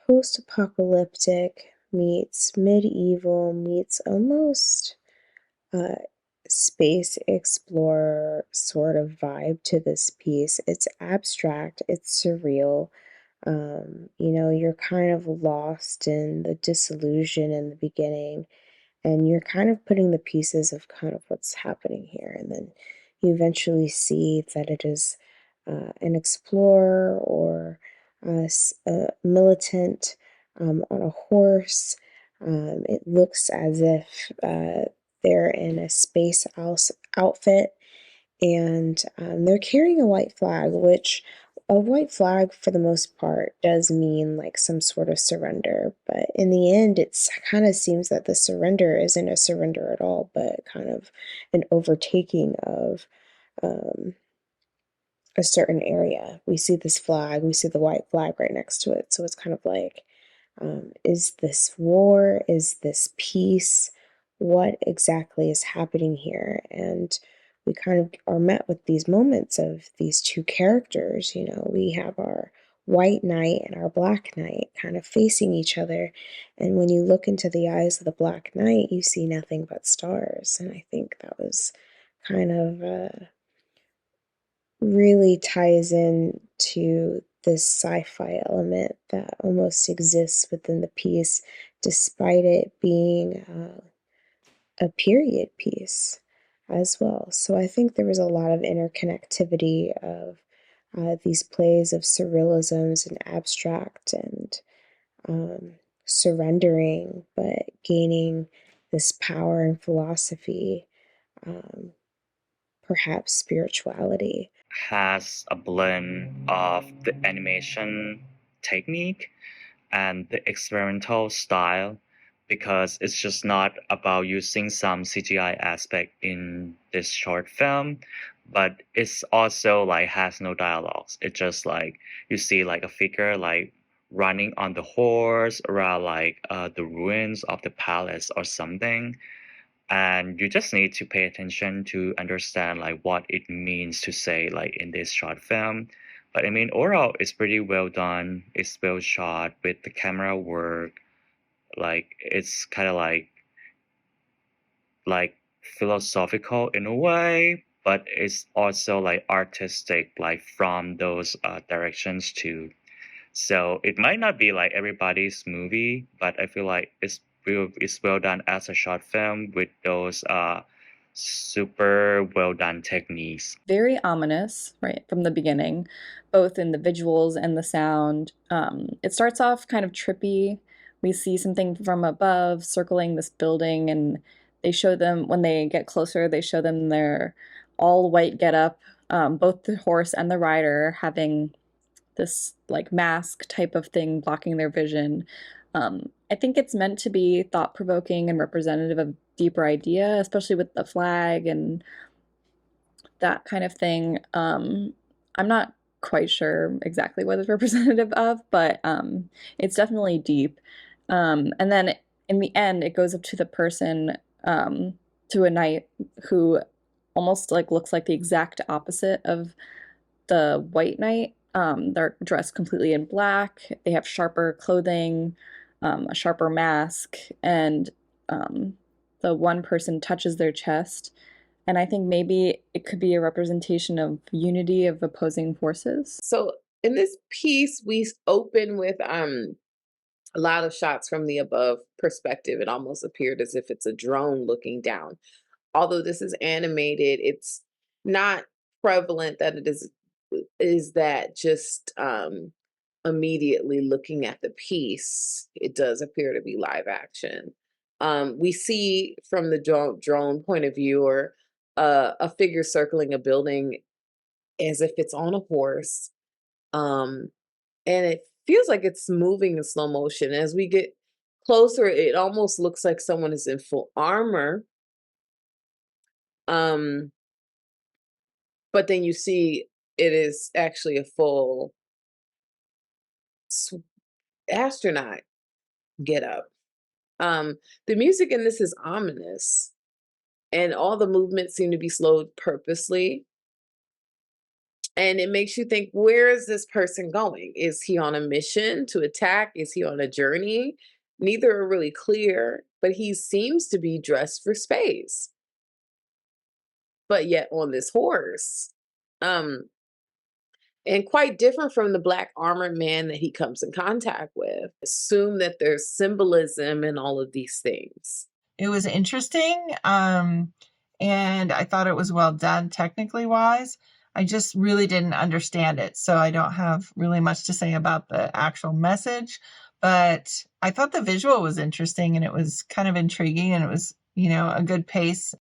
post-apocalyptic meets medieval meets almost uh, space explorer sort of vibe to this piece. It's abstract, it's surreal. You're kind of lost in the disillusion in the beginning, and you're kind of putting the pieces of kind of what's happening here, and then you eventually see that it is an explorer or a militant on a horse. It looks as if they're in a space outfit, and they're carrying a white flag, which a white flag for the most part does mean like some sort of surrender, but in the end it's kind of seems that the surrender isn't a surrender at all, but kind of an overtaking of um, a certain area. We see this flag, we see the white flag right next to it, so it's kind of like, is this war? Is this peace? What exactly is happening here? And we kind of are met with these moments of these two characters. We have our white knight and our black knight kind of facing each other. And when you look into the eyes of the black knight, you see nothing but stars. And I think that was kind of really ties in to this sci-fi element that almost exists within the piece, despite it being a period piece as well. So I think there was a lot of interconnectivity of these plays of surrealisms and abstract and um, surrendering, but gaining this power and philosophy, um, perhaps spirituality. Has a blend of the animation technique and the experimental style because it's just not about using some CGI aspect in this short film, but it's also like has no dialogues. It just like you see like a figure like running on the horse around like the ruins of the palace or something, and you just need to pay attention to understand like what it means to say like in this short film. But I mean overall it's pretty well done, it's well shot with the camera work, like it's kind of like philosophical in a way, but it's also like artistic like from those directions too. So it might not be like everybody's movie, but I feel like it's well done as a short film with those super well done techniques. Very ominous, right, from the beginning, both in the visuals and the sound. It starts off kind of trippy. We see something from above circling this building, and they show them when they get closer, they show them their all white getup, both the horse and the rider having this like mask type of thing blocking their vision. I think it's meant to be thought provoking and representative of deeper idea, especially with the flag and that kind of thing. I'm not quite sure exactly what it's representative of, but it's definitely deep. And then in the end, it goes up to the person, to a knight who almost like looks like the exact opposite of the white knight. They're dressed completely in black. They have sharper clothing, a sharper mask, and the one person touches their chest. And I think maybe it could be a representation of unity of opposing forces. So in this piece, we open with a lot of shots from the above perspective. It almost appeared as if it's a drone looking down. Although this is animated, it's not prevalent that it is that just immediately looking at the piece, it does appear to be live action. We see from the drone point of view, or a figure circling a building as if it's on a horse. Um, and it feels like it's moving in slow motion. As we get closer, it almost looks like someone is in full armor. Um, but then you see it is actually a full astronaut get up. The music in this is ominous, and all the movements seem to be slowed purposely. And it makes you think, where is this person going? Is he on a mission to attack? Is he on a journey? Neither are really clear, but he seems to be dressed for space, but yet on this horse. Um, and quite different from the black armored man that he comes in contact with. Assume that there's symbolism in all of these things. It was interesting, and I thought it was well done technically wise. I just really didn't understand it, so I don't have really much to say about the actual message, but I thought the visual was interesting and it was kind of intriguing and it was, a good pace